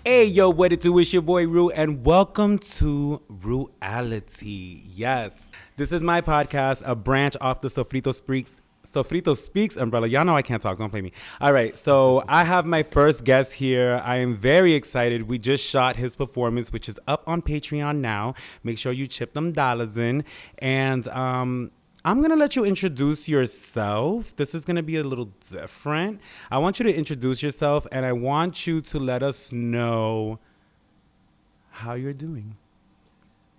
Hey, yo, what it do? It's your boy Rue, and welcome to Ruality. Yes, this is my podcast, a branch off the Sofrito Speaks umbrella. Y'all know I can't talk. Don't play me. All right, so I have my first guest here. I am very excited. We just shot his performance, which is up on Patreon now. Make sure you chip them dollars in. And I'm going to let you introduce yourself. This is going to be a little different. I want you to introduce yourself, and I want you to let us know how you're doing.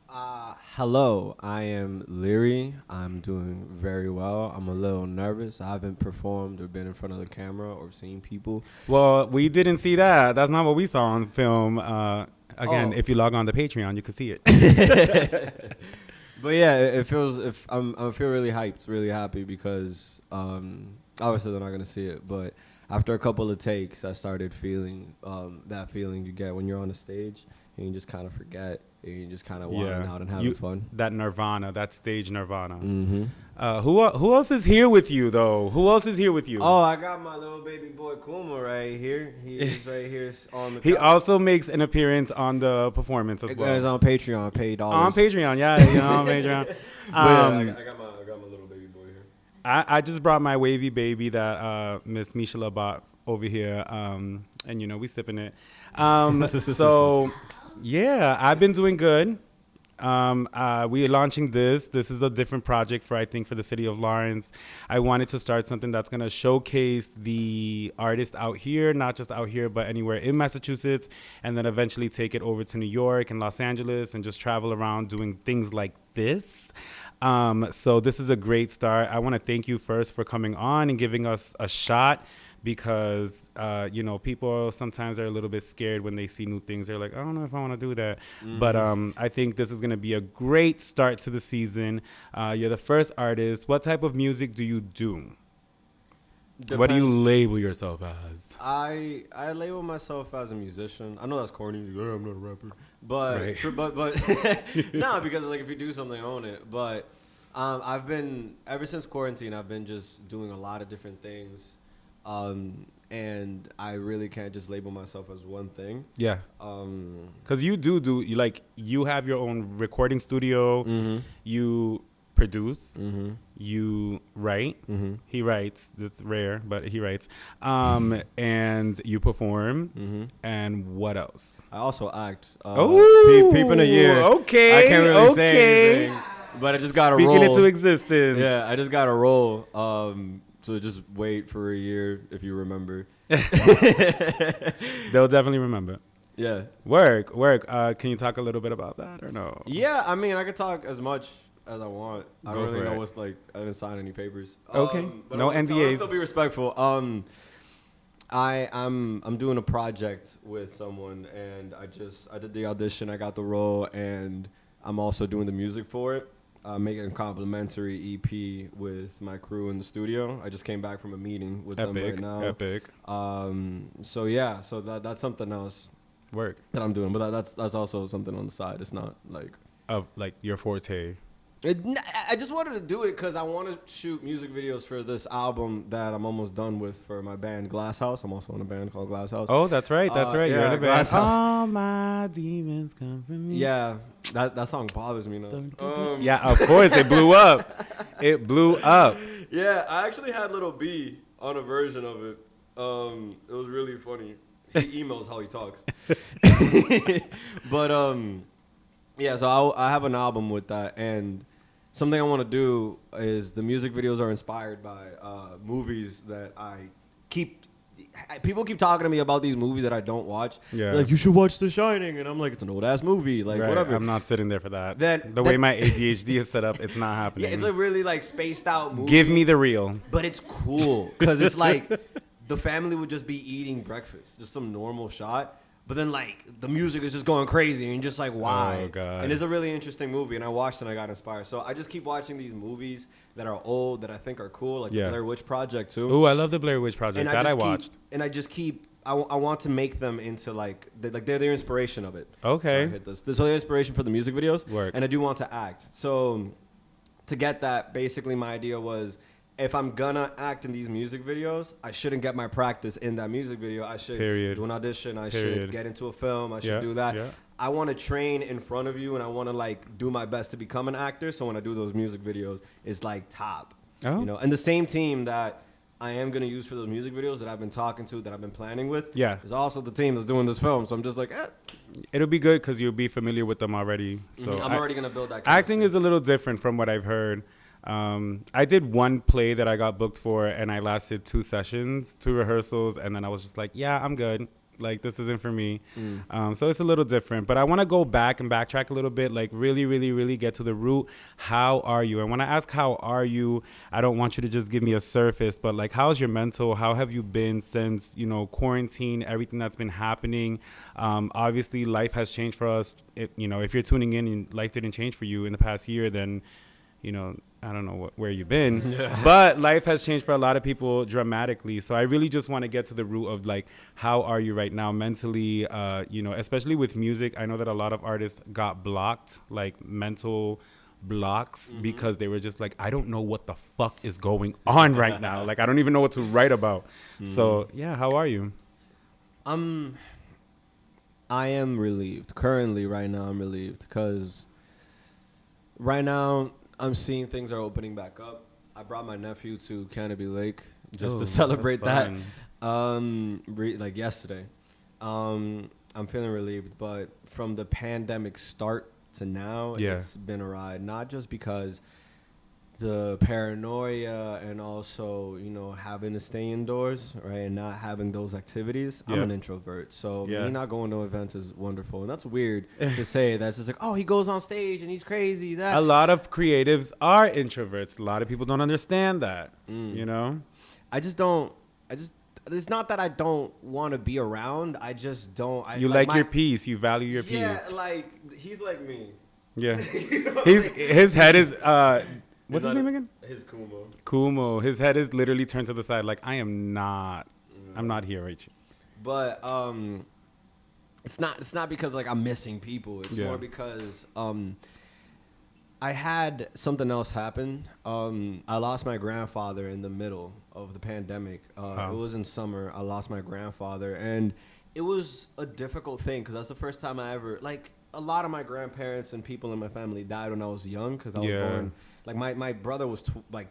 Hello, I am Liri. I'm doing very well. I'm a little nervous. I haven't performed or been in front of the camera or seen people. Well, we didn't see that. That's not what we saw on film. Again, if you log on to Patreon, you can see it. But yeah, I feel really hyped, really happy because obviously they're not gonna see it, but after a couple of takes, I started feeling that feeling you get when you're on a stage and you just kind of forget and you just kind of wilding out and having fun. That nirvana, that stage nirvana. Mm-hmm. Who else is here with you though? Who else is here with you? Oh, I got my little baby boy Kuma right here. He is right here on the. He also makes an appearance on the performance as well. It's on Patreon, $8. On Patreon, yeah, you know, on Patreon. I got my little baby boy here. I just brought my wavy baby that Miss Michela bought over here, and you know we sipping it. So yeah, I've been doing good. We are launching this. This is a different project for the city of Lawrence. I wanted to start something that's gonna showcase the artists out here, not just out here, but anywhere in Massachusetts, and then eventually take it over to New York and Los Angeles and just travel around doing things like this. So this is a great start. I want to thank you first for coming on and giving us a shot. Because, you know, people sometimes are a little bit scared when they see new things. They're like, I don't know if I want to do that. Mm-hmm. But I think this is going to be a great start to the season. You're the first artist. What type of music do you do? Depends. What do you label yourself as? I label myself as a musician. I know that's corny. I'm not a rapper. But, right. but no, because like if you do something, own it. But I've been, ever since quarantine, I've been just doing a lot of different things. And I really can't just label myself as one thing. Yeah. Cause you you have your own recording studio. Mm-hmm. You produce. Mm-hmm. You write. Mm-hmm. He writes. It's rare, but he writes. And you perform. Mm-hmm. And what else? I also act. Peep in a year. Okay. I can't really say anything, but I just got to roll. Speaking into existence. Yeah, I just got to roll. So just wait for a year if you remember. They'll definitely remember. Yeah. Work. Can you talk a little bit about that or no? Yeah, I mean, I could talk as much as I want. I don't really know what's like. I didn't sign any papers. Okay. But no NDAs. I'll still be respectful. I'm doing a project with someone, and I did the audition. I got the role, and I'm also doing the music for it. Making a complimentary EP with my crew in the studio. I just came back from a meeting with them right now. Epic. So yeah, so that's something else. Work that I'm doing, but that's also something on the side. It's not like your forte. I just wanted to do it because I want to shoot music videos for this album that I'm almost done with for my band Glass House. I'm also in a band called Glass House. Oh, that's right. That's right. You're yeah, in a band. Glass House. All my demons come from me. Yeah, that song bothers me now. Yeah, of course. It blew up. It blew up. Yeah, I actually had Little B on a version of it. It was really funny. He emails how he talks. But yeah, so I have an album with that, and something I want to do is the music videos are inspired by movies that people keep talking to me about these movies that I don't watch. Yeah. Like, you should watch The Shining. And I'm like, it's an old-ass movie. Like, right. whatever. I'm not sitting there for that. The way my ADHD is set up, it's not happening. Yeah, it's a really, like, spaced-out movie. Give me the real. But it's cool because it's like the family would just be eating breakfast. Just some normal shot. But then, like, the music is just going crazy, and you're just like, why? Oh, God. And it's a really interesting movie, and I watched and I got inspired. So I just keep watching these movies that are old that I think are cool, like the Blair Witch Project, too. Ooh, I love the Blair Witch Project. I watched. I want to make them into, like they're the inspiration of it. Okay. So I hit this. So the inspiration for the music videos. Work. And I do want to act. So to get that, basically my idea was, if I'm gonna act in these music videos, I shouldn't get my practice in that music video. I should do an audition. I should get into a film. I should do that. Yeah. I want to train in front of you, and I want to like do my best to become an actor. So when I do those music videos, it's like top. You know, and the same team that I am going to use for those music videos that I've been talking to, that I've been planning with, is also the team that's doing this film. So I'm just like, It'll be good because you'll be familiar with them already. So I'm already going to build that chemistry. Acting is a little different from what I've heard. I did one play that I got booked for, and I lasted 2 sessions, 2 rehearsals, and then I was just like, yeah, I'm good. Like, this isn't for me. So it's a little different. But I want to go back and backtrack a little bit, like really, really, really get to the root. How are you? And when I ask how are you, I don't want you to just give me a surface, but like, how's your mental? How have you been since, you know, quarantine, everything that's been happening? Obviously, life has changed for us. If you're tuning in and life didn't change for you in the past year, then, you know, I don't know where you've been, but life has changed for a lot of people dramatically. So I really just want to get to the root of like, how are you right now mentally? Especially with music, I know that a lot of artists got blocked, like mental blocks, because they were just like, I don't know what the fuck is going on right now. Like, I don't even know what to write about. So yeah, how are you? I am relieved. Currently, right now, I'm relieved because right now I'm seeing things are opening back up. I brought my nephew to Canopy Lake just to celebrate that. Like yesterday. I'm feeling relieved, but from the pandemic start to now, it's been a ride. Not just because the paranoia and also, you know, having to stay indoors, right, and not having those activities. I'm an introvert, so me not going to events is wonderful, and that's weird to say. That's just like, oh, he goes on stage and he's crazy. That a lot of creatives are introverts. A lot of people don't understand that. You know, it's not that I don't want to be around. I just don't. You like your peace. You value your peace. Yeah, like he's like me. Yeah, you know his head is. What's his name again? His Kumo. Kumo. His head is literally turned to the side. Like, I'm not here, right? But it's not because like I'm missing people. It's more because I had something else happen. I lost my grandfather in the middle of the pandemic. It was in summer. I lost my grandfather, and it was a difficult thing because that's the first time I ever like. A lot of my grandparents and people in my family died when I was young because I was born. Like my brother was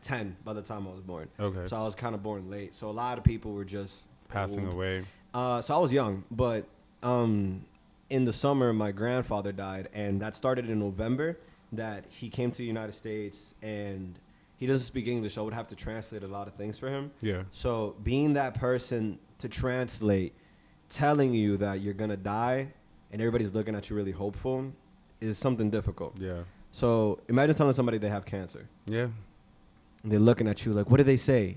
10 by the time I was born. Okay. So I was kind of born late. So a lot of people were just passing away. So I was young, but in the summer my grandfather died, and that started in November. That he came to the United States and he doesn't speak English. So I would have to translate a lot of things for him. Yeah. So being that person to translate, telling you that you're gonna die. And everybody's looking at you really hopeful is something difficult. Yeah. So imagine telling somebody they have cancer. Yeah. And they're looking at you like, what did they say?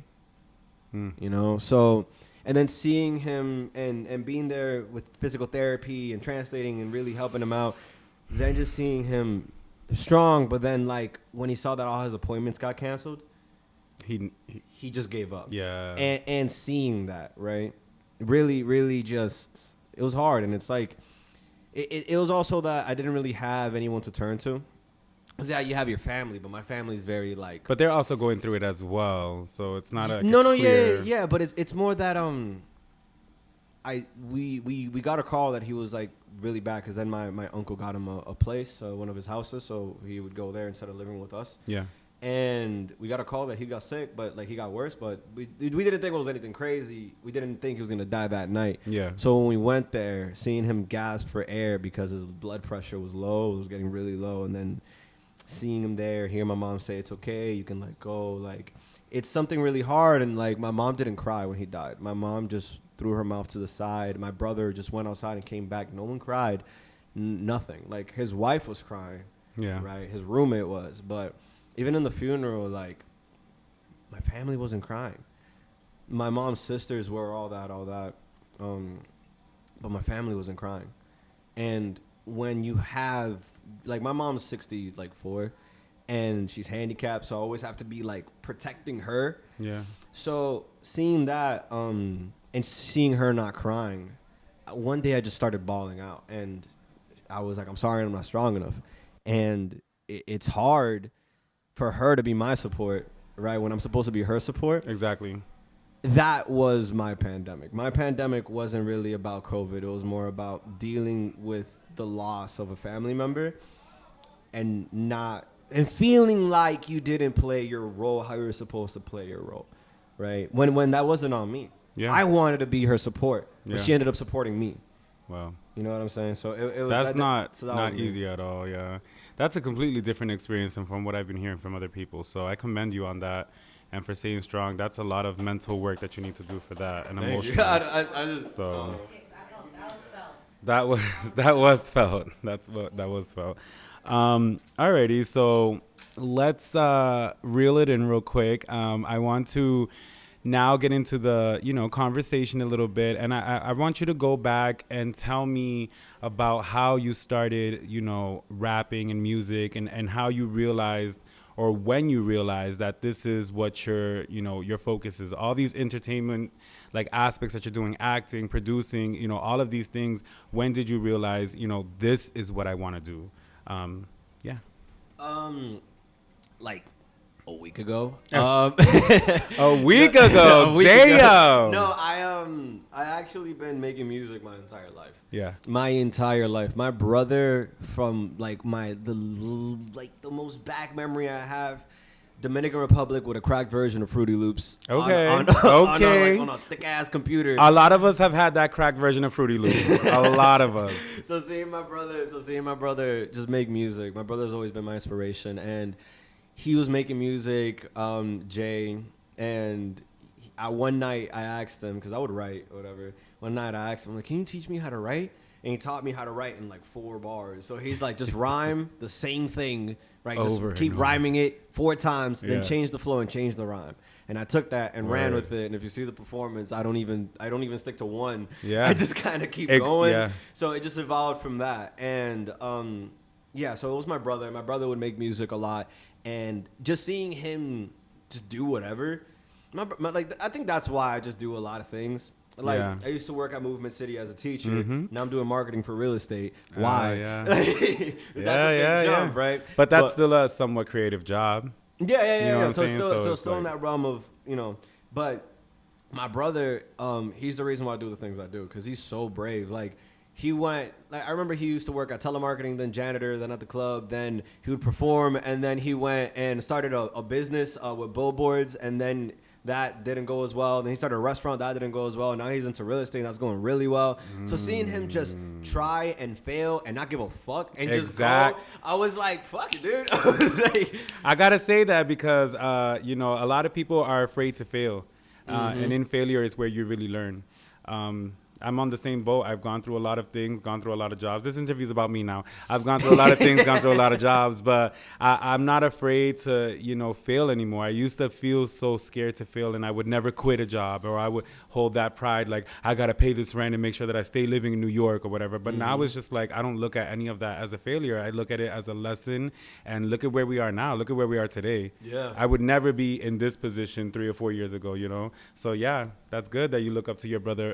You know? So, and then seeing him and being there with physical therapy and translating and really helping him out, then just seeing him strong, but then like when he saw that all his appointments got canceled, he just gave up. Yeah. And seeing that, right? Really, really just, it was hard. And it's like, It was also that I didn't really have anyone to turn to. Because, you have your family, but my family's very, like... But they're also going through it as well, so it's not a yeah, but it's more that, we got a call that he was, like, really bad, because then my uncle got him a place, one of his houses, so he would go there instead of living with us. Yeah. And we got a call that he got sick, but like he got worse. But we didn't think it was anything crazy. We didn't think he was gonna die that night. Yeah. So when we went there, seeing him gasp for air because his blood pressure was low, it was getting really low, and then seeing him there, hearing my mom say it's okay, you can let go. Like it's something really hard. And like my mom didn't cry when he died. My mom just threw her mouth to the side. My brother just went outside and came back. No one cried. Nothing. Like his wife was crying. Yeah. Right. His roommate was, but. Even in the funeral, like, my family wasn't crying. My mom's sisters were all that. But my family wasn't crying. And when you have, like, my mom's 64, and she's handicapped, so I always have to be, like, protecting her. Yeah. So seeing that and seeing her not crying, one day I just started bawling out. And I was like, I'm sorry, I'm not strong enough. And it's hard for her to be my support, right? When I'm supposed to be her support. Exactly. That was my pandemic. My pandemic wasn't really about COVID. It was more about dealing with the loss of a family member and feeling like you didn't play your role how you were supposed to play your role, right? When that wasn't on me. Yeah. I wanted to be her support, but she ended up supporting me. Wow. You know what I'm saying? So it was that's that not easy at all. Yeah, that's a completely different experience than from what I've been hearing from other people. So I commend you on that, and for staying strong. That's a lot of mental work that you need to do for that, and emotional. I just so that was that was felt. That was felt. Alrighty, so let's reel it in real quick. I want to now get into the conversation a little bit, and I want you to go back and tell me about how you started rapping and music, and how you realized, or when you realized, that this is what your focus is. All these entertainment aspects that you're doing, acting, producing, all of these things. When did you realize this is what I want to do? Yeah. Like a week ago. A week ago. Damn. No, I actually been making music my entire life. Yeah. My entire life. My brother, from the most back memory I have, Dominican Republic with a cracked version of Fruity Loops. Okay. On a thick ass computer. A lot of us have had that cracked version of Fruity Loops. A lot of us. So seeing my brother just make music. My brother's always been my inspiration, and he was making music, Jay, and one night I asked him, because I would write or whatever. One night I asked him, I'm like, can you teach me how to write? And he taught me how to write in 4 bars. So he's like, just rhyme the same thing, right? Just keep rhyming it 4 times, then change the flow and change the rhyme. And I took that and ran with it. And if you see the performance, I don't even stick to one. Yeah. I just kind of keep going. Yeah. So it just evolved from that. And so it was my brother. My brother would make music a lot. And just seeing him just do whatever, I think that's why I just do a lot of things. I used to work at Movement City as a teacher. Mm-hmm. Now I'm doing marketing for real estate. Why? That's a big jump, right? But that's still a somewhat creative job. Yeah. So still in that realm of, But my brother, he's the reason why I do the things I do, because he's so brave. He went, I remember he used to work at telemarketing, then janitor, then at the club, then he would perform, and then he went and started a business with billboards, and then that didn't go as well. Then he started a restaurant, that didn't go as well. Now he's into real estate, and that's going really well. So seeing him just try and fail and not give a fuck and just go, I was like, fuck it, dude. I gotta say that because a lot of people are afraid to fail, and in failure is where you really learn. I'm on the same boat. I've gone through a lot of things, gone through a lot of jobs. This interview is about me now. I've gone through a lot of things, gone through a lot of jobs, but I'm not afraid to, fail anymore. I used to feel so scared to fail, and I would never quit a job, or I would hold that pride, I got to pay this rent and make sure that I stay living in New York or whatever. But now it's just I don't look at any of that as a failure. I look at it as a lesson, and look at where we are now. Look at where we are today. Yeah. I would never be in this position 3 or 4 years ago, So, yeah, that's good that you look up to your brother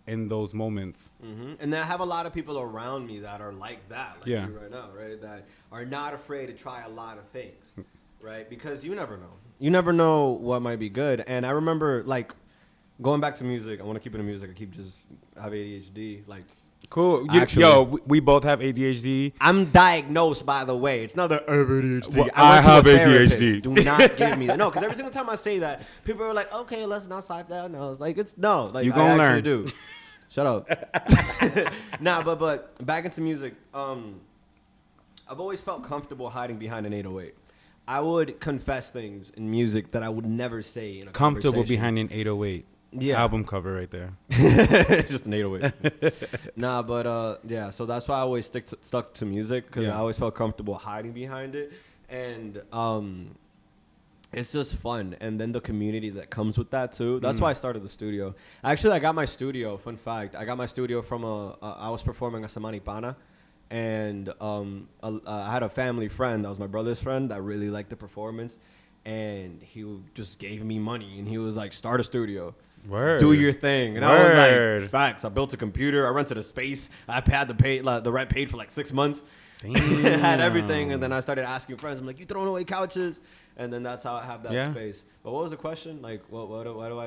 in those moments. Mm-hmm. And I have a lot of people around me that are like that, you right now, right? That are not afraid to try a lot of things, right? Because you never know. You never know what might be good. And I remember, going back to music, I want to keep it in music. I have ADHD, Cool. We both have ADHD. I'm diagnosed, by the way. It's not that I have ADHD. Well, I have ADHD. Do not give me that. No, because every single time I say that, people are like, okay, let's not swipe that. No, it's no. You gonna learn. I actually do. Shut up. Nah, but back into music. I've always felt comfortable hiding behind an 808. I would confess things in music that I would never say in a comfortable behind an 808. Yeah. Album cover right there. Just an 808. Nah, but so that's why I always stuck to music, because I always felt comfortable hiding behind it. And it's just fun. And then the community that comes with that too. That's why I started the studio. Actually, I got my studio, fun fact, I got my studio from I was performing a Semana Pana. And I had a family friend that was my brother's friend that really liked the performance. And he just gave me money, and he was like, start a studio. Word. Do your thing. And I was like, facts. I built a computer. I rented a space. I had the rent paid for like 6 months. Had everything. And then I started asking friends. I'm like, you throwing away couches? And then that's how I have that space. But what was the question? Like, why do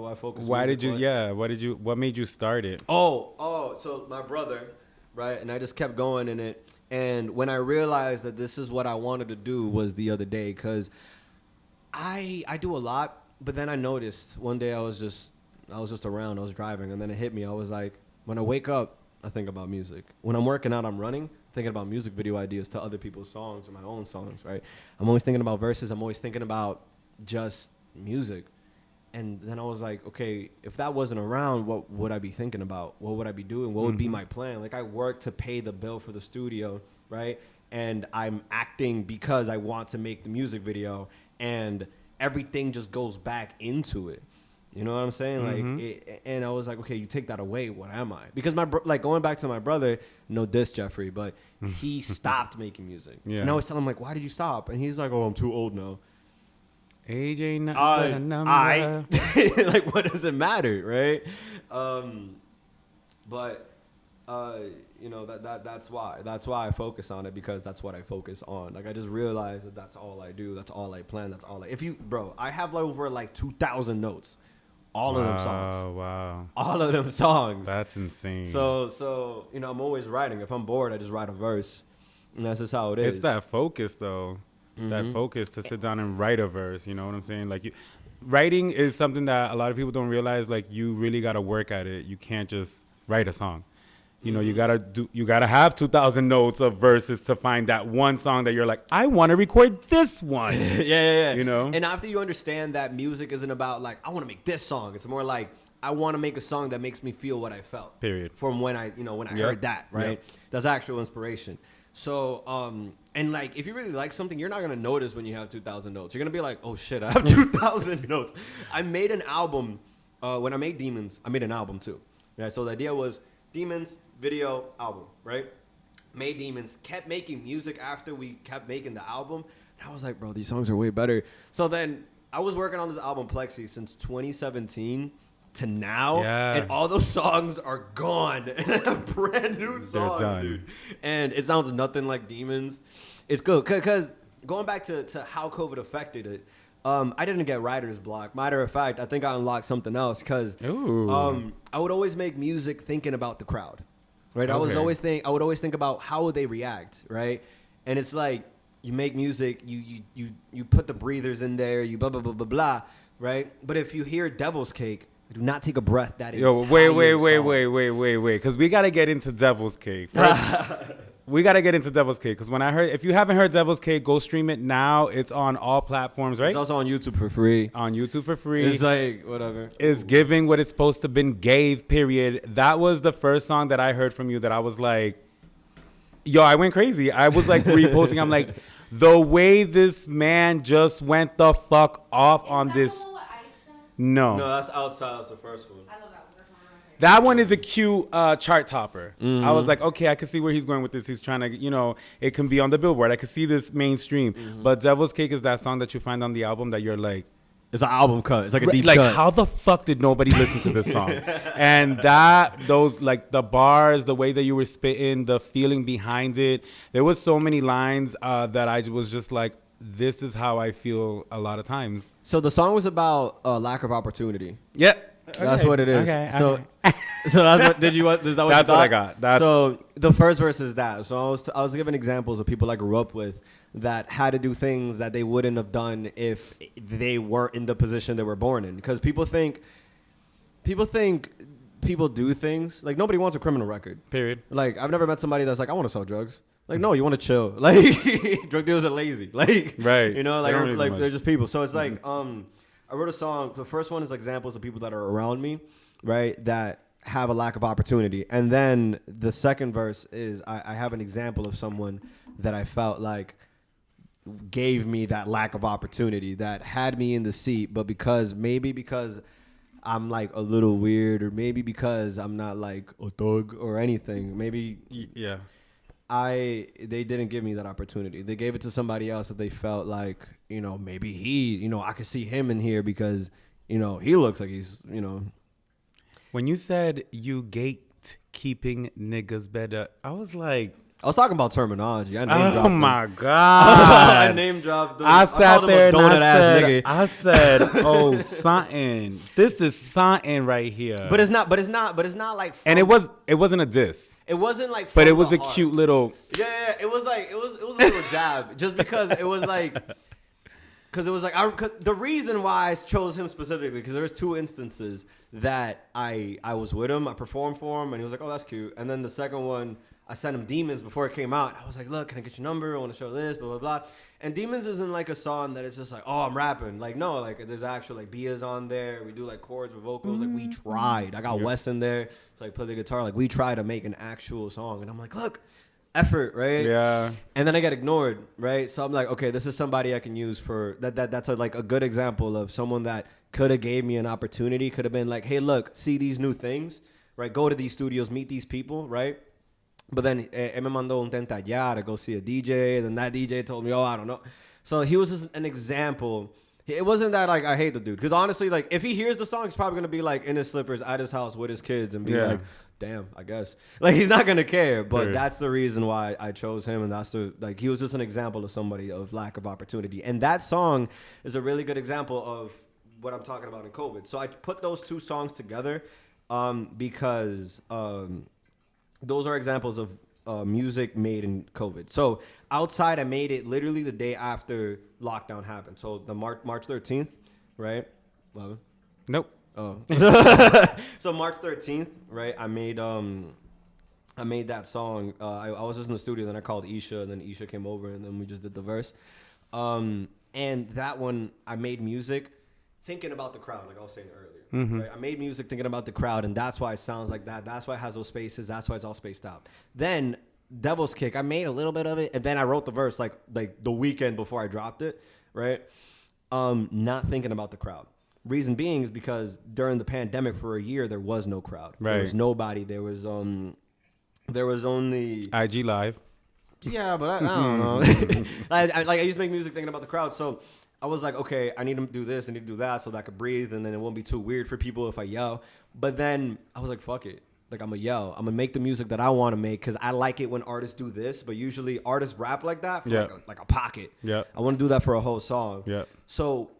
I focus? What made you start it? So my brother, right? And I just kept going in it. And when I realized that this is what I wanted to do was the other day, because I do a lot. But then I noticed one day I was just around. I was driving, and then it hit me. I was like, when I wake up, I think about music. When I'm working out, I'm running, thinking about music video ideas to other people's songs or my own songs, right? I'm always thinking about verses. I'm always thinking about just music. And then I was like, okay, if that wasn't around, what would I be thinking about? What would I be doing? What would be my plan? Like, I work to pay the bill for the studio, right? And I'm acting because I want to make the music video, and everything just goes back into it. You know what I'm saying? Like, and I was like, okay, you take that away, what am I? Because going back to my brother, no diss Jeffrey, but he stopped making music. Yeah. And I was telling him, like, why did you stop? And he's like, oh, I'm too old now. Age ain't nothing but a number. Like, what does it matter, right? You know, that's why I focus on it, because that's what I focus on. Like, I just realized that that's all I do. That's all I plan. That's all I have over like 2,000 notes. All of them songs. Oh, wow. All of them songs. That's insane. So, you know, I'm always writing. If I'm bored, I just write a verse. And that's just how it is. It's that focus, though. That focus to sit down and write a verse. You know what I'm saying? Like, writing is something that a lot of people don't realize. Like, you really got to work at it. You can't just write a song. You know, you gotta have 2,000 notes of verses to find that one song that you're like, I want to record this one. Yeah. You know? And after you understand that music isn't about like, I want to make this song. It's more like, I want to make a song that makes me feel what I felt. Period. From when I heard that, right? Yep. That's actual inspiration. So, and like, if you really like something, you're not going to notice when you have 2,000 notes. You're going to be like, oh shit, I have 2,000 notes. I made an album. When I made Demons, I made an album too. Yeah. So the idea was Demons, video, album, right? Made Demons, kept making music after we kept making the album. And I was like, bro, these songs are way better. So then I was working on this album, Plexi, since 2017 to now. Yeah. And all those songs are gone. And I have brand new songs, dude. And it sounds nothing like Demons. It's good. Because going back to how COVID affected it, I didn't get writer's block. Matter of fact, I think I unlocked something else, because I would always make music thinking about the crowd, right? Okay. I would always think about how would they react, right? And it's like, you make music, you put the breathers in there, you blah blah blah blah blah, right? But if you hear Devil's Cake, do not take a breath. That wait, because we gotta get into Devil's Cake first. We got to get into Devil's Cake, because if you haven't heard Devil's Cake, go stream it now. It's on all platforms, right? It's also on YouTube for free. It's like, whatever. It's giving what it's supposed to been gave, period. That was the first song that I heard from you that I was like, yo, I went crazy. I was like reposting. I'm like, the way this man just went the fuck off on this. No, that's Outside. That's the first one. I love that one. That one is a cute chart topper. I was like, okay, I can see where he's going with this. He's trying to, it can be on the Billboard. I can see this mainstream. But Devil's Cake is that song that you find on the album that you're like, it's an album cut. It's like a deep cut. Like, how the fuck did nobody listen to this song? And those, like, the bars, the way that you were spitting, the feeling behind it. There was so many lines that I was just like, this is how I feel a lot of times. So the song was about lack of opportunity. Yeah. That's what it is. Okay, so that's what is that what that's you thought? What I got. So the first verse is that. So I was giving examples of people I grew up with that had to do things that they wouldn't have done if they weren't in the position they were born in. Because people think people do things. Like, nobody wants a criminal record. Period. Like, I've never met somebody that's like, I want to sell drugs. Like, no, you want to chill. Like, drug dealers are lazy. Like, right. You know, like they're just people. So it's like, I wrote a song. The first one is examples of people that are around me, right, that have a lack of opportunity. And then the second verse is I have an example of someone that I felt like gave me that lack of opportunity, that had me in the seat, but because I'm like a little weird, or maybe because I'm not like a thug or anything, maybe they didn't give me that opportunity. They gave it to somebody else that they felt like, maybe I could see him in here because he looks like he's, When you said you gatekeeping niggas better, I was like, I was talking about terminology. I name dropped oh him. my God. I name dropped him. I sat there and nigga. I said, oh, something. This is something right here. But it's not like. And it wasn't a diss. It wasn't like. But it was a cute little. Yeah. It was like it was a little jab, just because it was like. Because it was like, cause the reason why I chose him specifically, because there was 2 instances that I was with him, I performed for him, and he was like, oh, that's cute. And then the second one, I sent him Demons before it came out. I was like, look, can I get your number? I want to show this, blah, blah, blah. And Demons isn't like a song that it's just like, oh, I'm rapping. Like, no, like there's actual like Diaz on there. We do like chords with vocals. Like we tried. I got Wes in there to like play the guitar. Like we tried to make an actual song. And I'm like, look. Effort, right? Yeah. And then I get ignored, right? So I'm like, okay, this is somebody I can use for that. That's like a good example of someone that could have gave me an opportunity. Could have been like, hey, look, see these new things, right? Go to these studios, meet these people, right? But then me mandó un tenta allá to go see a DJ. And then that DJ told me, oh, I don't know. So he was just an example. It wasn't that like I hate the dude, because honestly, like if he hears the song, he's probably gonna be like in his slippers at his house with his kids and be like, damn, I guess. Like he's not gonna care. But that's the reason why I chose him, and that's he was just an example of somebody of lack of opportunity. And that song is a really good example of what I'm talking about in COVID. So I put those 2 songs together because those are examples of music made in COVID. So Outside, I made it literally the day after lockdown happened. So the March 13th, right? Well, nope. Oh. So March 13th, right? I made that song. I was just in the studio, then I called Isha, and then Isha came over, and then we just did the verse. And that one, I made music thinking about the crowd, like I was saying earlier. Mm-hmm. Right? I made music thinking about the crowd, and that's why it sounds like that. That's why it has those spaces. That's why it's all spaced out. Then Devil's Kick, I made a little bit of it, and then I wrote the verse like the weekend before I dropped it, right? Not thinking about the crowd. Reason being is because during the pandemic for a year there was no crowd. Right. There was nobody. There was only IG Live. Yeah, but I don't know. I used to make music thinking about the crowd, so I was like, okay, I need to do this, I need to do that so that I could breathe, and then it won't be too weird for people if I yell. But then I was like, fuck it. Like, I'm going to yell. I'm going to make the music that I want to make because I like it when artists do this, but usually artists rap like that for like a pocket. Yeah. I want to do that for a whole song. Yeah. So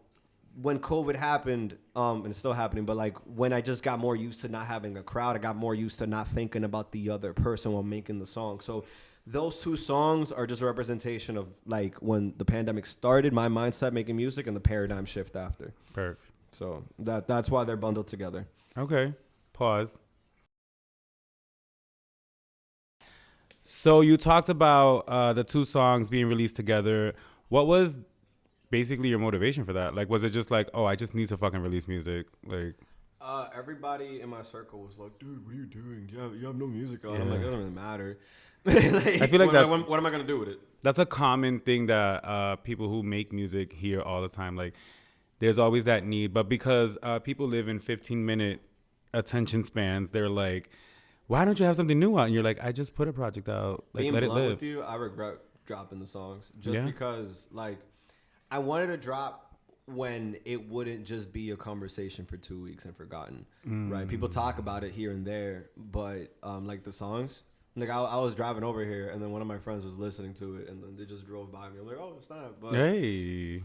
when COVID happened, and it's still happening, but like when I just got more used to not having a crowd, I got more used to not thinking about the other person while making the song. So those 2 songs are just a representation of like when the pandemic started, my mindset making music, and the paradigm shift after. Perfect. So that's why they're bundled together. Okay. Pause. So you talked about the 2 songs being released together. What was basically your motivation for that? Like, was it just like, oh, I just need to fucking release music? Like, everybody in my circle was like, dude, what are you doing? You have no music on. I'm like, it doesn't really matter. Like, I feel like what am I gonna do with it? That's a common thing that people who make music hear all the time. Like, there's always that need, but because people live in 15-minute attention spans, they're like, why don't you have something new out? And you're like, I just put a project out. Like, being let it live. With you, I regret dropping the songs just because, like, I wanted to drop when it wouldn't just be a conversation for 2 weeks and forgotten, right? People talk about it here and there, but like the songs, like I was driving over here, and then one of my friends was listening to it, and then they just drove by me. I'm like, oh, it's not. But the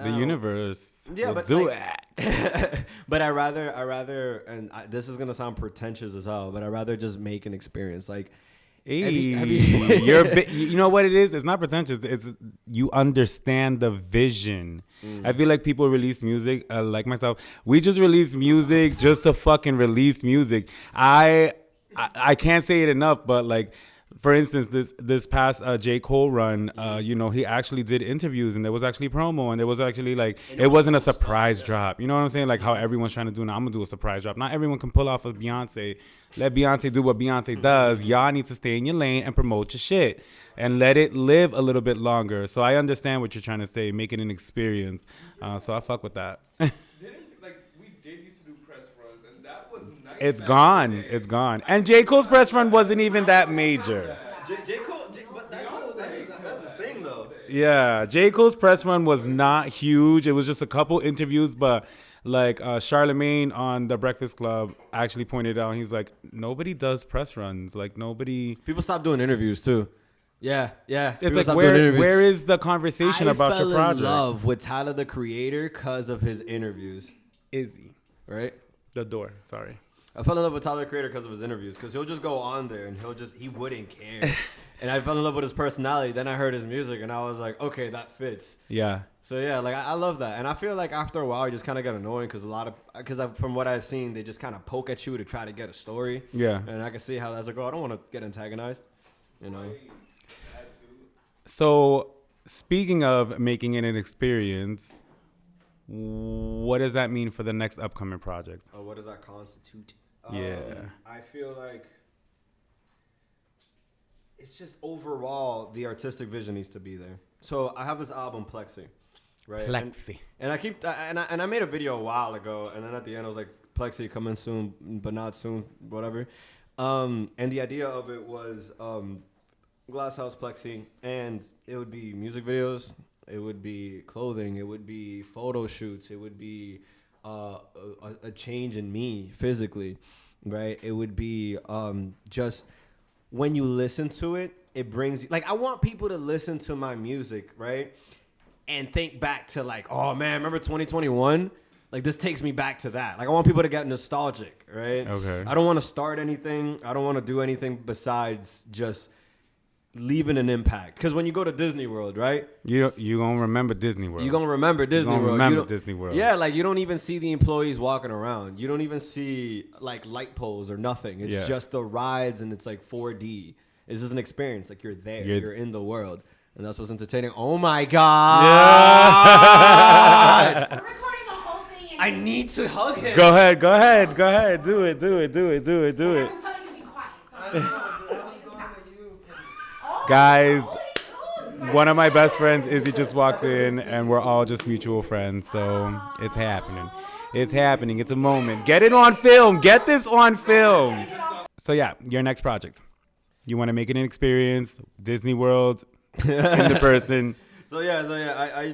universe, but do like, it. But I rather, and this is gonna sound pretentious as hell, but I rather just make an experience. Like, you know what it is? It's not pretentious. It's you understand the vision. I feel like people release music, like myself. We just release music just to fucking release music. I can't say it enough, but like, for instance, this past J. Cole run, he actually did interviews, and there was actually promo, and there was actually like, it wasn't a surprise drop. You know what I'm saying? Like how everyone's trying to do now. I'm gonna do a surprise drop. Not everyone can pull off a Beyonce. Let Beyonce do what Beyonce does. Y'all need to stay in your lane and promote your shit and let it live a little bit longer. So I understand what you're trying to say. Make it an experience. So I fuck with that. It's gone. It's gone. And J. Cole's press run wasn't even that major. J. Cole, but that's his thing, though. Yeah, J. Cole's press run was not huge. It was just a couple interviews, but Like Charlemagne on The Breakfast Club actually pointed out, he's like, nobody does press runs. Like nobody. People stop doing interviews too. Yeah. It's like where is the conversation about your project? I fell in love with Tyler the Creator because of his interviews. Izzie, right? The door. Sorry. I fell in love with Tyler the Creator because of his interviews. Because he'll just go on there and he wouldn't care. And I fell in love with his personality. Then I heard his music and I was like, okay, that fits. Yeah. So yeah, like I love that. And I feel like after a while, it just kind of got annoying because from what I've seen, they just kind of poke at you to try to get a story. Yeah. And I can see how that's like, oh, I don't want to get antagonized, you know. So speaking of making it an experience, what does that mean for the next upcoming project? Oh, what does that constitute? Yeah. I feel like it's just overall the artistic vision needs to be there. So I have this album Plexi, right? Plexi. And I made a video a while ago, and then at the end I was like, Plexi coming soon, but not soon, whatever. And the idea of it was Glass House Plexi, and it would be music videos, it would be clothing, it would be photo shoots, it would be a change in me physically, right? It would be just when you listen to it, it brings you, like, I want people to listen to my music, right? And think back to like, oh man, remember 2021? Like, this takes me back to that. Like, I want people to get nostalgic, right? Okay. I don't want to start anything. I don't want to do anything besides just leaving an impact. Because when you go to Disney World, right? You gonna remember Disney World. You gonna remember Disney World. Remember Disney World. Yeah, like you don't even see the employees walking around. You don't even see like light poles or nothing. It's just the rides, and it's like 4D. It's just an experience. Like you're there. You're in the world, and that's what's entertaining. Oh my god! Yeah. We're recording a whole thing. I need to hug him. Go ahead. Do it. I was telling you to be quiet. Guys, one of my best friends, Izzie, just walked in, and we're all just mutual friends. So it's happening. It's happening. It's a moment. Get it on film. Get this on film. So yeah, your next project. You want to make it an experience, Disney World, in the person. So I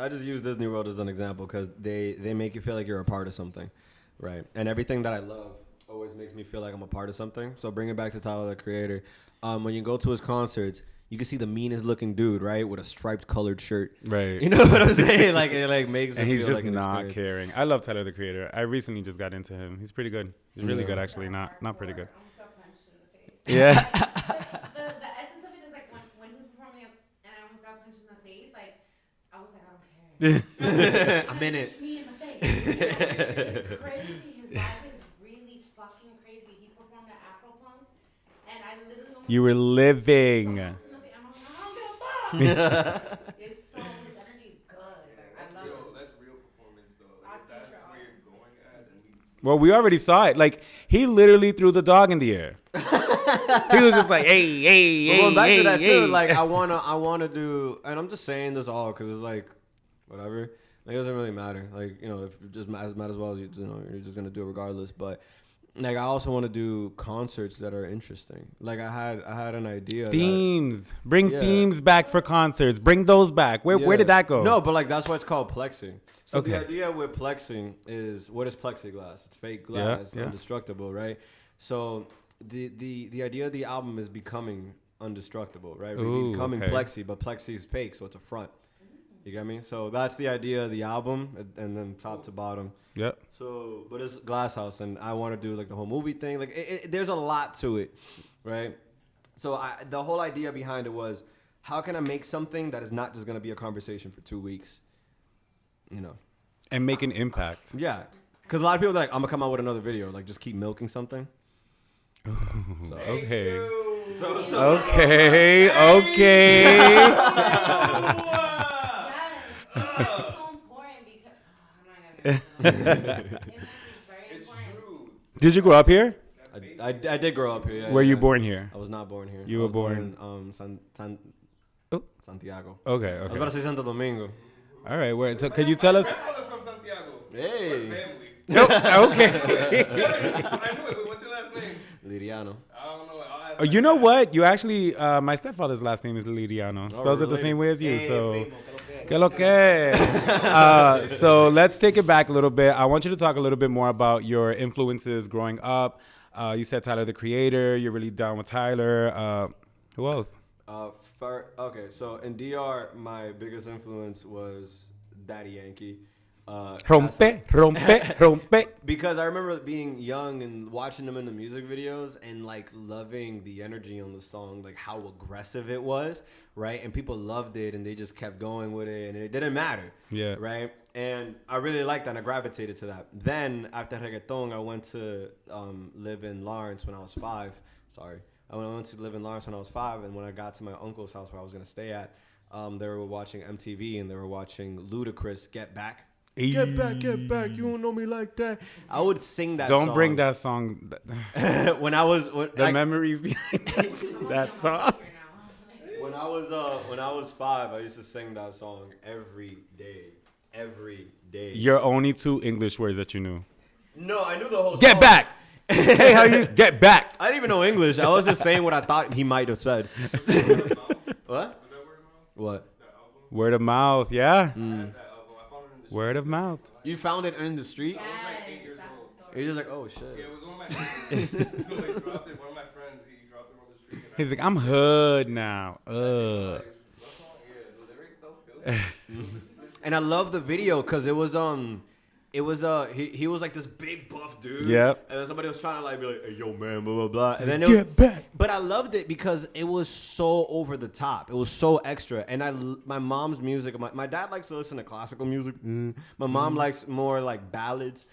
just use Disney World as an example because they make you feel like you're a part of something, right? And everything that I love always makes me feel like I'm a part of something. So bring it back to Tyler the Creator. When you go to his concerts, you can see the meanest looking dude, right, with a striped colored shirt. Right. You know what I'm saying? Like it like makes. And it he's feel just like not caring. I love Tyler the Creator. I recently just got into him. He's pretty good. He's really good, actually. Not pretty good. Yeah. The essence of it is like when he was performing and I almost got punched in the face, like I was like, I don't care. I'm in it. Punch me in the face. It's crazy. His life is really fucking crazy. He performed at Afropunk, and I literally almost You were living. I'm like, I don't give a fuck. It's so his energy is good. I love it. That's real performance though. Like, if that's where you're going at, and Well, we already saw it. Like, he literally threw the dog in the air. He was just like, hey, Going back hey, to that hey. too, like I wanna do, and I'm just saying this all because it's like, whatever. Like, it doesn't really matter. Like, you know, if it just might as well as you know, you're just gonna do it regardless. But like, I also want to do concerts that are interesting. Like, I had an idea. Themes. Bring themes back for concerts. Bring those back. Where did that go? No, but like that's why it's called plexing. So Okay. the idea with plexing is, what is plexiglass? It's fake glass, Yeah. indestructible, right? So the idea of the album is becoming undestructible, right? We're becoming plexi, but plexi is fake, so it's a front. You get me? So that's the idea of the album, and then top to bottom. Yep. So, but it's Glass House, and I want to do like the whole movie thing. Like, there's a lot to it, right? So the whole idea behind it was, how can I make something that is not just gonna be a conversation for 2 weeks? You know. And make an impact. Yeah, because a lot of people are like, I'm gonna come out with another video. Like, just keep milking something. So, Okay. so Okay. It's so important because I'm not gonna. It's very important. Did you grow up here? I did grow up here. Yeah, Were you yeah. born here? I was not born here. You I were was born in Oh. Santiago. Okay. I was about to say Santo Domingo. All right. So could you tell us? my brother's from Santiago. Hey. Family. Okay. I knew it. What's your last name? Liriano. I don't know. I'll You know what? You actually, my stepfather's last name is Liriano. Spells it the same way as you. So, que lo que? So let's take it back a little bit. I want you to talk a little bit more about your influences growing up. You said Tyler the Creator. You're really down with Tyler. Who else? Okay, so in DR, my biggest influence was Daddy Yankee. Rompe. Because I remember being young and watching them in the music videos and like loving the energy on the song, like how aggressive it was, right? And people loved it and they just kept going with it and it didn't matter. Yeah. Right? And I really liked that and I gravitated to that. Then after reggaeton, I went to live in Lawrence when I was 5. Sorry. I went to live in Lawrence when I was 5, and when I got to my uncle's house where I was going to stay at, they were watching MTV and they were watching Ludacris Get Back. Get back, you don't know me like that. I would sing that song. Don't bring that song. The memories behind that song. When I was 5, I used to sing that song every day. Your only 2 English words that you knew. No, I knew the whole song. Get back. Hey, how you? Get back. I didn't even know English. I was just saying what I thought he might have said. What? What? Word of mouth, yeah. Word of mouth. You found it in the street? Yes, I was like 8 years old. You're just like, oh shit. Yeah, it was one of my friends. So they dropped it. One of my friends, he dropped it on the street. He's like, I'm hood now. Like, what song? Yeah, the lyrics don't feel it. And I love the video because it was he was like this big buff dude. Yep. And then somebody was trying to like be like, hey, yo man, blah blah blah. And then Get back. But I loved it because it was so over the top. It was so extra. And my mom's music, my dad likes to listen to classical music. My mom likes more like ballads.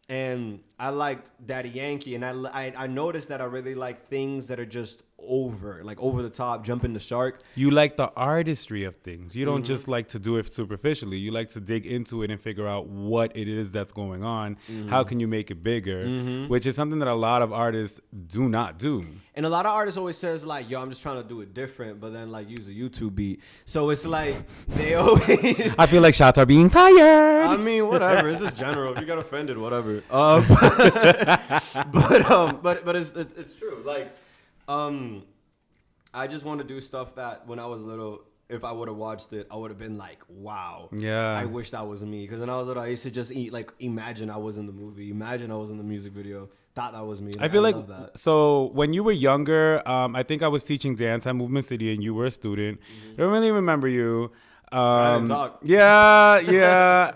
And I liked Daddy Yankee. And I noticed that I really like things that are just over the top, jumping the shark. You like the artistry of things. You don't just like to do it superficially. You like to dig into it and figure out what it is that's going on. How can you make it bigger? Which is something that a lot of artists do not do. And a lot of artists always says like, yo, I'm just trying to do it different, but then like use a YouTube beat. So it's like they always I feel like shots are being fired. I mean, whatever. It's just general. If you got offended, whatever. But it's true. Like, I just want to do stuff that when I was little, if I would have watched it, I would have been like, wow. Yeah. I wish that was me. Because when I was little, I used to just imagine I was in the movie. Imagine I was in the music video. Thought that was me. I feel like, love that. so when you were younger, I think I was teaching dance at Movement City and you were a student. Don't really remember you. I didn't talk. Yeah.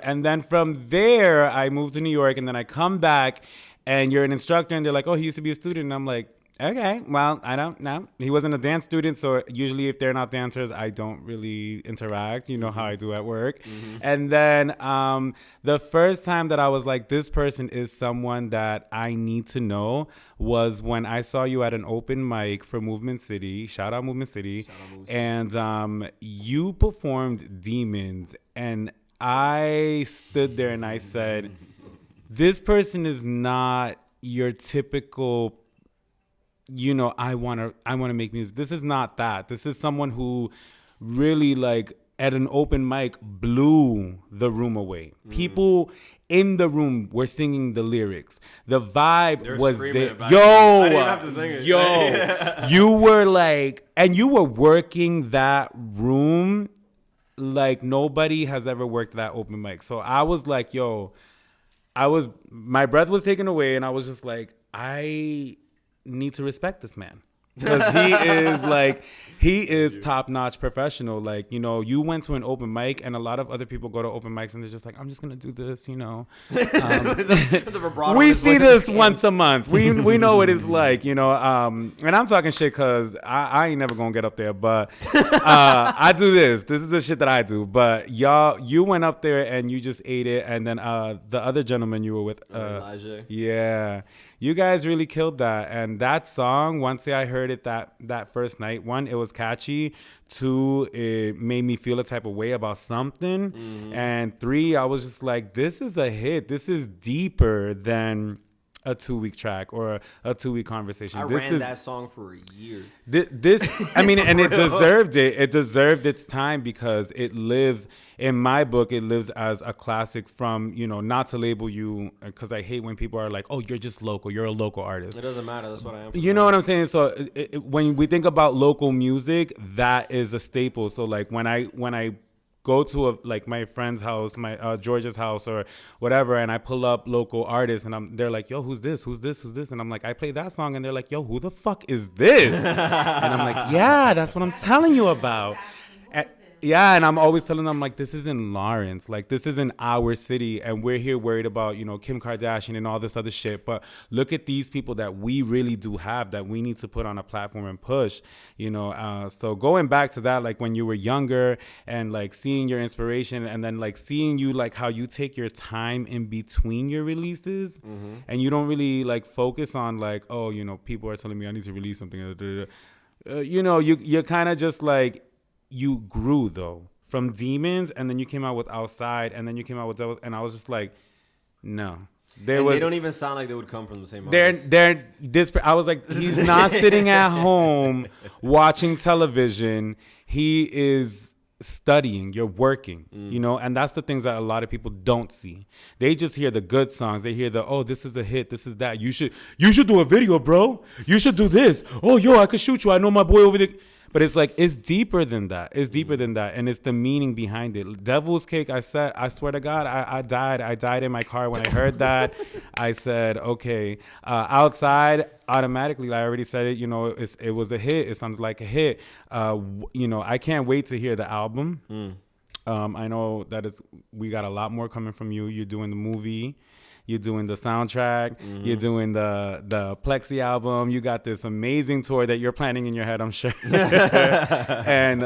And then from there, I moved to New York and then I come back and you're an instructor and they're like, oh, he used to be a student. And I'm like, okay, well, I don't know. He wasn't a dance student, so usually if they're not dancers, I don't really interact. You know how I do at work. And then the first time that I was like, this person is someone that I need to know was when I saw you at an open mic for Movement City. Shout out Movement City. And you performed Demons. And I stood there and I said, this person is not your typical, you know, I want to make music. This is not that. This is someone who really like at an open mic blew the room away. People in the room were singing the lyrics. The vibe was there. Yo, I didn't have to sing it. Yo, you were like, and you were working that room like nobody has ever worked that open mic. So I was like, yo, my breath was taken away and I was just like, I need to respect this man because he is top-notch professional. Like, you know, you went to an open mic and a lot of other people go to open mics and they're just like, I'm just gonna do this, you know. We see this once a month. We know what it's like, you know. And I'm talking shit because I ain't never gonna get up there, but I do this is the shit that I do. But you went up there and you just ate it. And then the other gentleman you were with, Elijah. Yeah, you guys really killed that. And that song, once I heard it that first night, one, it was catchy. Two, it made me feel a type of way about something. And three, I was just like, this is a hit. This is deeper than a 2-week track or a 2-week conversation. I ran that song for a year. I mean, and it deserved it. It deserved its time because it lives, in my book, it lives as a classic from, not to label you, because I hate when people are like, oh, you're just local. You're a local artist. It doesn't matter. That's what I am. You know what I'm saying? So when we think about local music, that is a staple. So like when I go to my friend's house, my George's house or whatever, and I pull up local artists, and they're like, yo, who's this? And I'm like, I play that song, and they're like, yo, who the fuck is this? And I'm like, yeah, that's what I'm telling you about. Yeah, and I'm always telling them, like, this is in Lawrence. Like, this is in our city, and we're here worried about, Kim Kardashian and all this other shit. But look at these people that we really do have that we need to put on a platform and push, So going back to that, like, when you were younger and, like, seeing your inspiration and then, like, seeing you, like, how you take your time in between your releases and you don't really, like, focus on, like, oh, people are telling me I need to release something. You're kind of just, like, you grew though from Demons, and then you came out with Outside, and then you came out with Devils, and I was just like, no. They don't even sound like they would come from the same artist. I was like, he's not sitting at home watching television. He is studying. You're working, and that's the things that a lot of people don't see. They just hear the good songs. They hear this is a hit, this is that. You should do a video, bro. You should do this. Oh, yo, I could shoot you. I know my boy over there. But it's like, it's deeper than that. It's deeper than that. And it's the meaning behind it. Devil's Cake, I swear to God, I died. I died in my car when I heard that. I said, okay. Outside, automatically, like I already said it, it was a hit. It sounded like a hit. I can't wait to hear the album. I know that we got a lot more coming from you. You're doing the movie. You're doing the soundtrack. You're doing the Plexi album. You got this amazing tour that you're planning in your head, I'm sure. And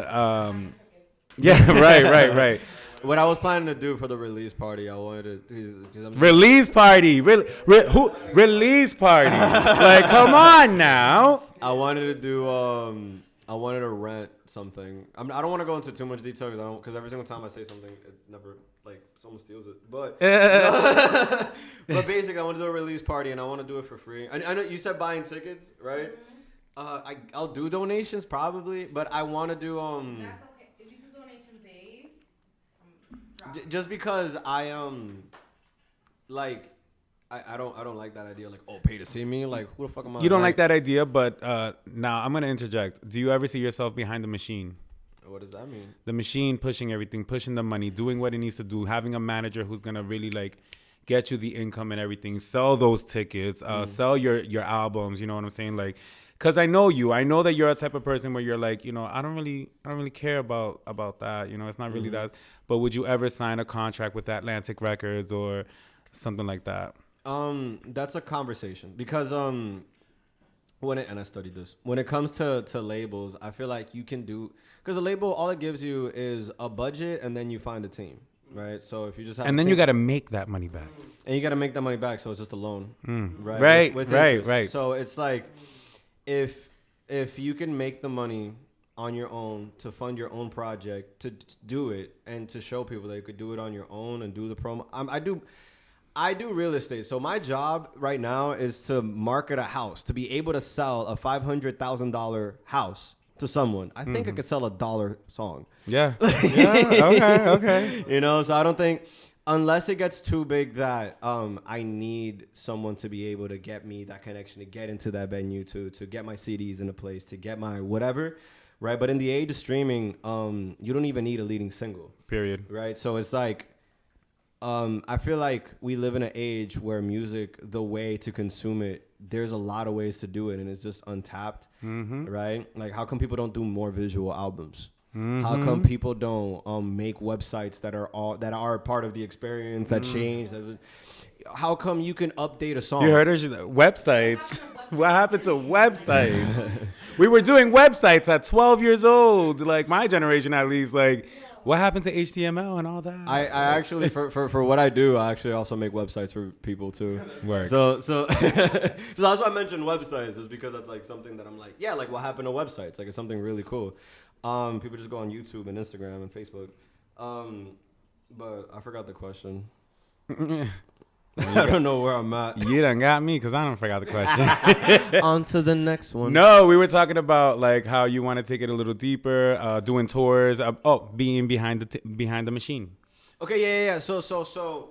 right. What I was planning to do for the release party, I wanted to release party. Release party. Like, come on now. I wanted to do. I wanted to rent something. I don't want to go into too much detail because every single time I say something, it never someone steals it. But but basically, I want to do a release party and I want to do it for free. I know you said buying tickets, right? I'll do donations probably, but I want to do That's okay. If you do donation based, just because I don't like that idea. Like, oh, pay to see me. Like, who the fuck am I? You don't like that idea, but now I'm gonna interject. Do you ever see yourself behind the machine? What does that mean? The machine pushing everything, pushing the money, doing what it needs to do, having a manager who's gonna really like get you the income and everything, sell those tickets, sell your albums. You know what I'm saying? Like, cause I know you. I know that you're a type of person where you're like, I don't really care about that. It's not really that. But would you ever sign a contract with Atlantic Records or something like that? That's a conversation because and I studied this. When it comes to labels, I feel like you can do, because a label, all it gives you is a budget and then you find a team, right? So if you just have and then you got to make that money back. And you got to make that money back, so it's just a loan, right? Right. So it's like if you can make the money on your own to fund your own project, to do it and to show people that you could do it on your own and do the promo. I do real estate. So my job right now is to market a house, to be able to sell a $500,000 house to someone. I think I could sell a $1 song. Yeah. Okay. So I don't think, unless it gets too big that I need someone to be able to get me that connection, to get into that venue, to get my CDs in a place, to get my whatever, right? But in the age of streaming, you don't even need a leading single. Period. Right? So it's like, I feel like we live in an age where music, the way to consume it, there's a lot of ways to do it, and it's just untapped, right? Like, how come people don't do more visual albums? How come people don't make websites that are part of the experience that change? How come you can update a song? You heard her? Websites. What happened to websites? We were doing websites at 12 years old, like my generation at least. Like, what happened to HTML and all that? I actually, for what I do, I actually also make websites for people too. Work. So that's why I mentioned websites, is because that's like something that I'm like, yeah, like what happened to websites? Like, it's something really cool. People just go on YouTube and Instagram and Facebook. But I forgot the question. I don't know where I'm at. You done got me because I don't forgot the question. On to the next one. No, we were talking about like how you want to take it a little deeper, doing tours. Being behind the machine. Okay, yeah. So,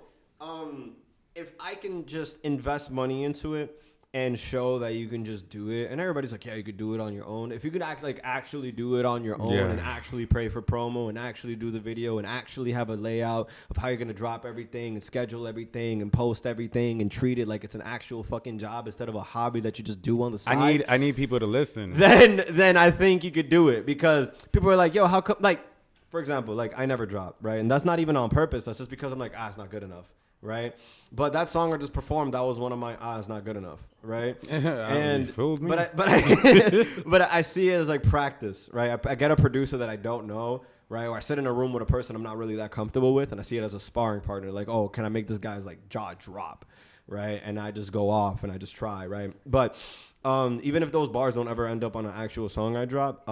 if I can just invest money into it and show that you can just do it, and everybody's like, yeah, you could do it on your own. If you could actually do it on your own and actually pray for promo and actually do the video and actually have a layout of how you're gonna drop everything and schedule everything and post everything and treat it like it's an actual fucking job instead of a hobby that you just do on the side. I need people to listen. Then I think you could do it, because people are like, yo, how come? Like, for example, like I never drop, right? And that's not even on purpose. That's just because I'm like, it's not good enough, right? But that song I just performed, that was one of my it's not good enough, right? And fooled me. but I see it as like practice, right? I get a producer that I don't know, right? Or I sit in a room with a person I'm not really that comfortable with, and I see it as a sparring partner. Like, oh, can I make this guy's like jaw drop, right? And I just go off and I just try, right? But even if those bars don't ever end up on an actual song I drop,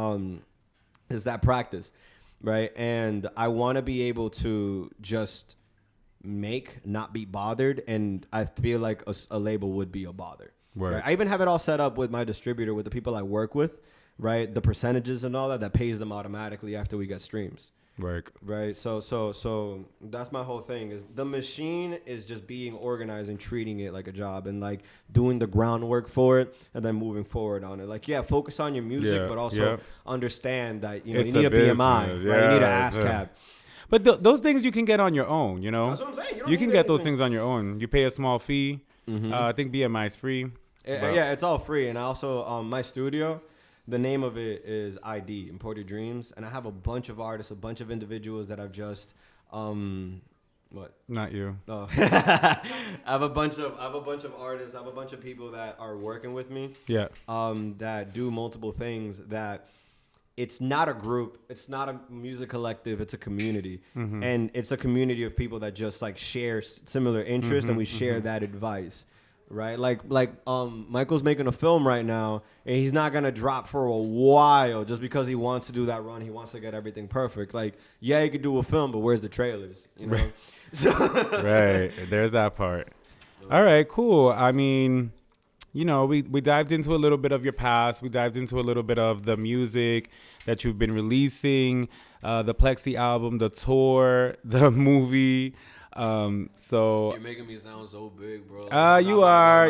is that practice, right? And I want to be able to just not be bothered, and I feel like a label would be a bother. Right? I even have it all set up with my distributor, with the people I work with, right? The percentages and all that pays them automatically after we get streams. Right. So that's my whole thing. Is the machine is just being organized and treating it like a job, and like doing the groundwork for it, and then moving forward on it. Like, focus on your music, but also understand that you need a BMI, right? You need an ASCAP. But those things you can get on your own, you know. That's what I'm saying. You can get those things on your own. You pay a small fee. I think BMI is free. It's all free. And I also, my studio, the name of it is ID, Imported Dreams. And I have a bunch of artists, a bunch of individuals that I've just, what? Not you. No. I have a bunch of artists. I have a bunch of people that are working with me. Yeah. That do multiple things that. It's not a group. It's not a music collective. It's a community. And it's a community of people that just like share similar interests, and we share that advice, right? Like Michael's making a film right now, and he's not going to drop for a while just because he wants to do that run. He wants to get everything perfect. Like, he could do a film, but where's the trailers? You know? Right. There's that part. All right, cool. I mean, you know, we dived into a little bit of your past. We dived into a little bit of the music that you've been releasing, the Plexi album, the tour, the movie. So you're making me sound so big, bro. You are.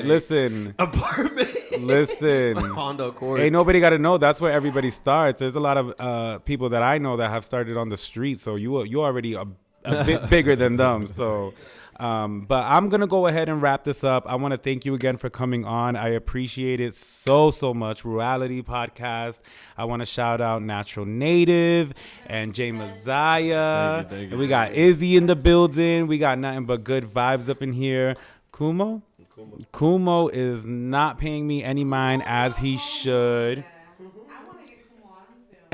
Listen, apartment. Listen, Honda Accord. Ain't nobody got to know. That's where everybody starts. There's a lot of people that I know that have started on the street. So you already a bit bigger than them. So. But I'm going to go ahead and wrap this up. I want to thank you again for coming on. I appreciate it so much. Rurality Podcast. I want to shout out Natural Native and Jaimeziah. Thank you. And we got Izzie in the building. We got nothing but good vibes up in here. Kumo is not paying me any mind, as he should.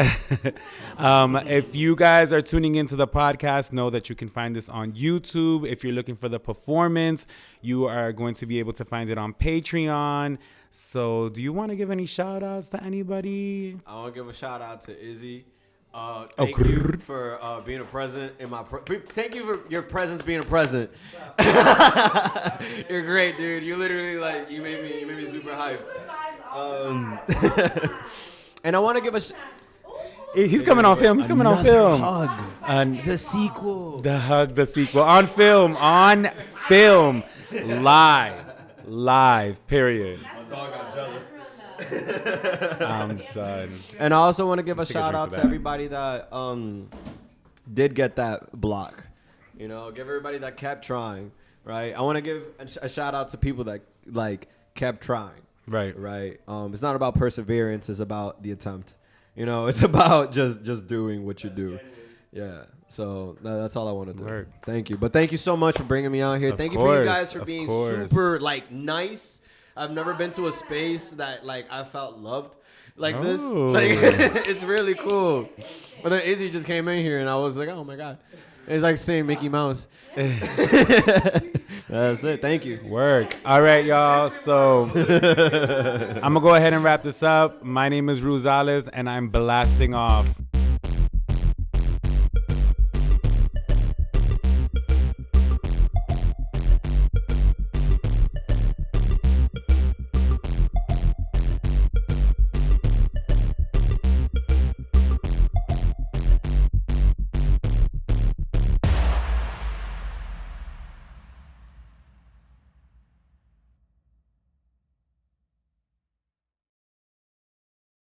If you guys are tuning into the podcast, know that you can find this on YouTube. If you're looking for the performance, you are going to be able to find it on Patreon. So do you want to give any shout outs to anybody? I want to give a shout out to Izzie. Thank you for being a president in my thank you for your presence being a president. You're great, dude. You literally you made me super hype. And I want to give a He's coming on film. Hug. The sequel. The sequel. On film. Live. Period. My dog got jealous. I'm done. And I also want to give a shout out to everybody that did get that block. You know, give everybody that kept trying. Right. I want to give a shout out to people that kept trying. Right. It's not about perseverance. It's about the attempt. You know, it's about just doing what you do. Yeah. So that's all I want to do. Word. Thank you. But thank you so much for bringing me out here. Thank you for you guys for being super nice. I've never been to a space that I felt loved this. It's really cool. But then Izzie just came in here and I was like, oh my God. It's like seeing Mickey Mouse. That's it. Thank you. Work. All right, y'all. So I'm going to go ahead and wrap this up. My name is Rue Zalez, and I'm blasting off.